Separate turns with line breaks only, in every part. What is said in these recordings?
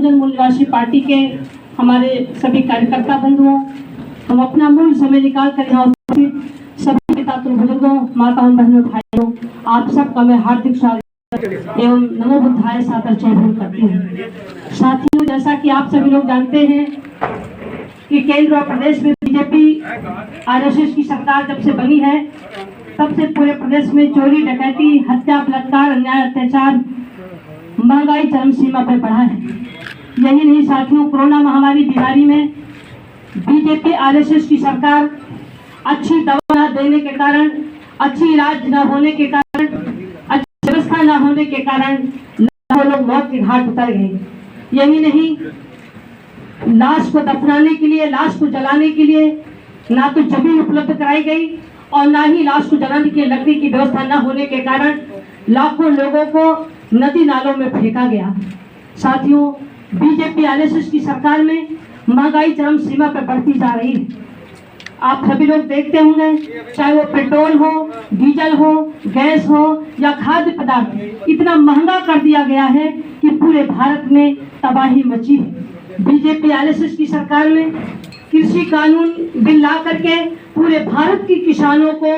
बहुजन मूल निवासी पार्टी के हमारे सभी कार्यकर्ता बंधुओं, हम अपना मूल समय निकाल कर यहाँ उपस्थित सभी पितातुल बुजुर्गों, माताओं, बहनों, भाइयों, आप सबका मैं हार्दिक स्वागत एवं नमो बुद्धाय सादर चरण करती हूँ। साथियों, जैसा कि आप सभी लोग जानते हैं कि केंद्र और प्रदेश में बीजेपी आरएसएस की सरकार जब से बनी है तब से पूरे प्रदेश में चोरी, डकैती, हत्या, बलात्कार, अन्याय, अत्याचार, महंगाई चरम सीमा पर बढ़ा है। यही नहीं साथियों, कोरोना महामारी बीमारी में बीजेपी आरएसएस की सरकार अच्छी दवा न देने के कारण, अच्छी इलाज न होने के कारण, अच्छी व्यवस्था न होने के कारण लाखों लोग मौत के घाट उतर गए। यही नहीं, लाश को दफनाने के लिए, लाश को जलाने के लिए ना तो जमीन उपलब्ध कराई गई और ना ही लाश को जलाने के लिए लकड़ी की व्यवस्था न होने के कारण लाखों लोगों को नदी नालों में फेंका गया। साथियों, बीजेपी आरएसएस की सरकार में महंगाई चरम सीमा पर बढ़ती जा रही है। आप सभी लोग देखते होंगे, चाहे वो पेट्रोल हो, डीजल हो, गैस हो या खाद्य पदार्थ, इतना महंगा कर दिया गया है कि पूरे भारत में तबाही मची है। बीजेपी आरएसएस की सरकार में कृषि कानून बिल ला करके पूरे भारत के किसानों को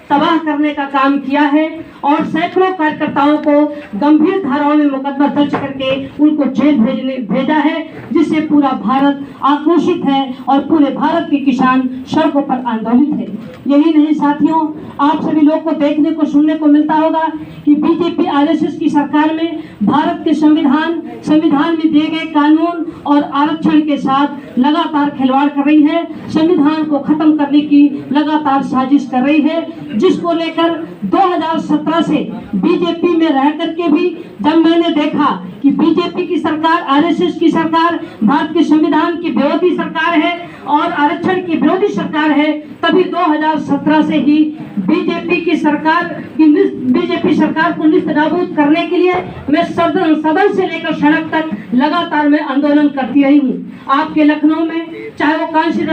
तबाह करने का काम किया है और सैकड़ों कार्यकर्ताओं को गंभीर धाराओं में मुकदमा दर्ज करके उनको जेल भेजा है, जिससे पूरा भारत आक्रोशित है और पूरे भारत के किसान सड़कों पर आंदोलित है। यही नहीं साथियों, आप सभी लोग को देखने को सुनने को मिलता होगा कि बीजेपी आरएसएस की सरकार में भारत के संविधान में दिए गए कानून और आरक्षण के साथ लगातार खिलवाड़ कर रही है, संविधान को खत्म करने की लगातार साजिश कर रही है, जिसको लेकर 2017 से बीजेपी में रह करके भी जब मैंने देखा कि बीजेपी की सरकार, आरएसएस की सरकार भारत के संविधान की विरोधी सरकार है और आरक्षण की विरोधी सरकार है, तभी 2017 से ही बीजेपी सरकार को निस्तनाबूद करने के लिए मैं सदन से लेकर सड़क तक लगातार मैं आंदोलन करती रही हूँ। आपके लखनऊ में चाहे वो कांशी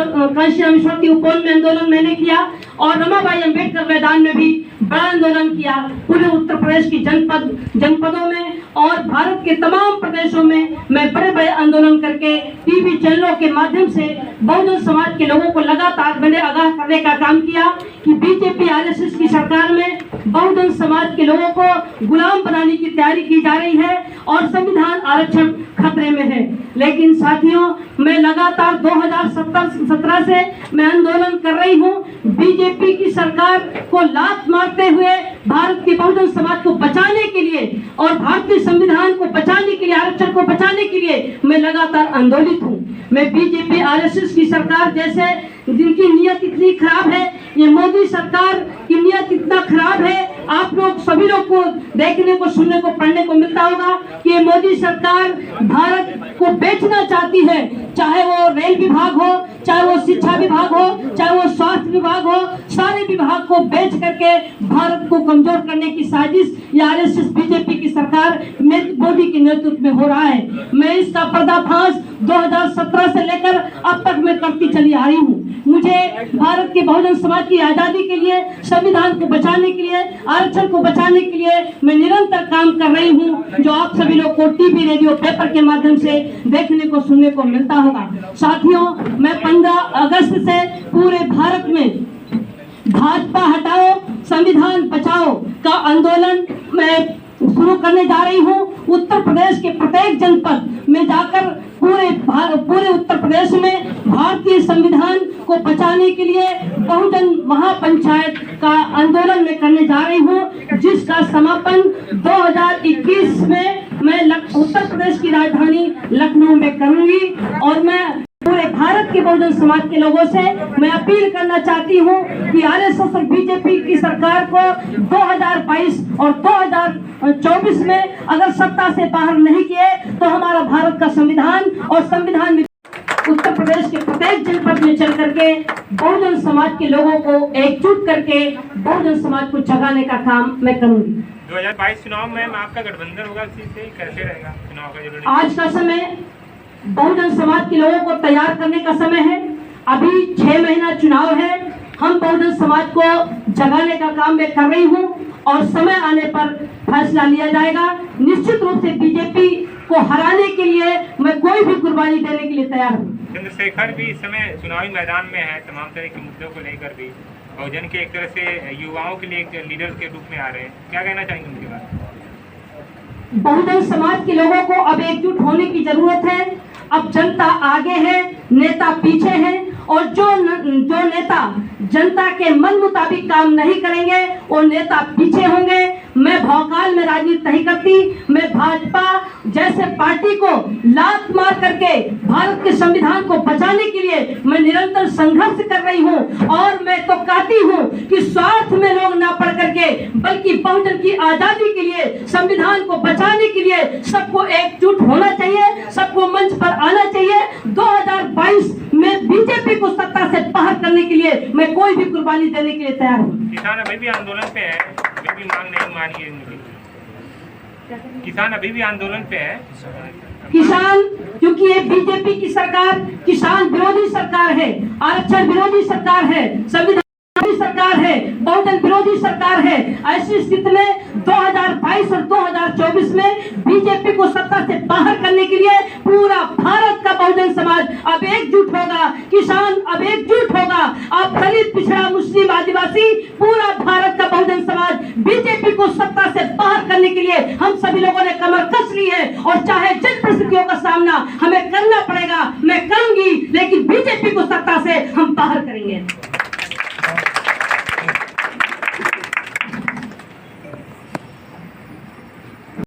रामेश्वर के उपवन में आंदोलन मैंने किया और रमाबाई अंबेडकर मैदान में भी बड़ा आंदोलन किया। पूरे उत्तर प्रदेश की जनपदों में और भारत के तमाम प्रदेशों में मैं बड़े बड़े आंदोलन करके टीवी चैनलों के माध्यम से बहुजन समाज के लोगों को लगातार मैंने आगाह करने का काम किया कि बीजेपी आरएसएस की सरकार में बहुजन समाज के लोगों को गुलाम बनाने की तैयारी की जा रही है और संविधान आरक्षण खतरे में है। लेकिन साथियों, मैं लगातार 2017 से मैं आंदोलन कर रही हूँ। बीजेपी की सरकार को लात मारते हुए भारत के बहुजन समाज को बचाने के लिए और भारतीय संविधान को बचाने के लिए, आरक्षण को बचाने के लिए मैं लगातार आंदोलित हूँ। मैं बीजेपी आरएसएस की सरकार जैसे जिनकी नीयत इतनी खराब है, ये मोदी सरकार की नीयत इतना खराब है, आप लोग सभी लोग को देखने को, सुनने को, पढ़ने को मिलता होगा कि ये मोदी सरकार भारत को बेचना चाहती है, चाहे वो रेल विभाग हो, चाहे वो शिक्षा विभाग हो, चाहे वो स्वास्थ्य विभाग हो, सारे विभाग को बेच करके भारत को कमजोर करने की साजिश ये आरएसएस बीजेपी की सरकार मोदी के नेतृत्व में हो रहा है। मैं इसका पर्दाफाश 2017 से लेकर अब तक मैं करती चली आ रही हूँ। मुझे भारत के बहुजन समाज की आजादी के लिए, संविधान को बचाने के लिए, आरक्षण को बचाने के लिए मैं निरंतर काम कर रही हूँ, जो आप सभी लोग को टीवी, रेडियो, पेपर के माध्यम से देखने को, सुनने को मिलता होगा। साथियों, मैं 15 अगस्त से पूरे भारत में भाजपा हटाओ संविधान बचाओ का आंदोलन मैं शुरू करने जा रही हूँ। उत्तर प्रदेश के प्रत्येक जनपद में जाकर पूरे उत्तर प्रदेश में भारतीय संविधान को बचाने के लिए बहुजन महापंचायत का आंदोलन में करने जा रही हूँ, जिसका समापन 2021 में मैं उत्तर प्रदेश की राजधानी लखनऊ में करूंगी। और मैं पूरे भारत के बहुजन समाज के लोगों से मैं अपील करना चाहती हूँ कि आरएसएस और बीजेपी की सरकार को 2022 और 2024 में अगर सत्ता से बाहर नहीं किए तो हमारा भारत का संविधान और संविधान में उत्तर प्रदेश के प्रत्येक जनपद में चल करके बहुजन समाज के लोगों को एकजुट करके बहुजन समाज को जगाने का काम मैं करूंगी।
2022 चुनाव में आपका गठबंधन होगा, उसी से कैसे रहेगा चुनाव का जरूरी?
आज का समय बहुजन समाज के लोगों को तैयार करने का समय है। अभी 6 महीना चुनाव है। हम बहुजन समाज को जगाने का काम मैं कर रही हूँ और समय आने पर फैसला लिया जाएगा। निश्चित रूप से बीजेपी को हराने के लिए मैं कोई भी कुर्बानी देने के लिए तैयार हूँ।
चंद्रशेखर भी इस समय चुनावी मैदान में है, तमाम तरह के मुद्दों को लेकर भी बहुजन के एक तरह से युवाओं के लिए एक लीडर के रूप में आ रहे हैं। क्या कहना चाहेंगे उनके बारे में?
बहुजन समाज के लोगों को अब एकजुट होने की जरूरत है। अब जनता आगे है, नेता पीछे हैं, और जो नेता जनता के मन मुताबिक काम नहीं करेंगे वो नेता पीछे होंगे। मैं भौकाल में राजनीति नहीं करती। मैं भाजपा जैसे पार्टी को लात मार करके भारत के संविधान को बचाने के लिए मैं निरंतर संघर्ष कर रही हूँ। और मैं तो कहती हूँ कि स्वार्थ में लोग ना पड़ करके, बल्कि बहुजन की आजादी के लिए, संविधान को बचाने के लिए सबको एकजुट होना चाहिए, सबको मंच पर आना चाहिए। 2022 में बीजेपी को सत्ता से बाहर करने के लिए मैं कोई भी कुर्बानी देने के लिए तैयार हूँ।
किसान अभी भी आंदोलन पे है, अभी भी मांग नहीं मानी है उनकी। किसान अभी भी आंदोलन पे है।
किसान, क्योंकि ये बीजेपी की सरकार किसान विरोधी सरकार है, आरक्षण विरोधी सरकार है, संविधान विरोधी सरकार है, बहुजन विरोधी सरकार है। ऐसी स्थिति में 2022 और 2024 में बीजेपी को सत्ता से बाहर करने के लिए पूरा भारत का बहुजन समाज अब एकजुट होगा, किसान अब एकजुट होगा। अब दलित, पिछड़ा, मुस्लिम, आदिवासी, पूरा भारत का बहुजन समाज बीजेपी को सत्ता से बाहर करने के लिए हम सभी लोगों ने कमर कस ली है। और चाहे जिन परिस्थितियों का सामना हमें करना पड़ेगा मैं करूंगी, लेकिन बीजेपी को सत्ता से हम बाहर करेंगे।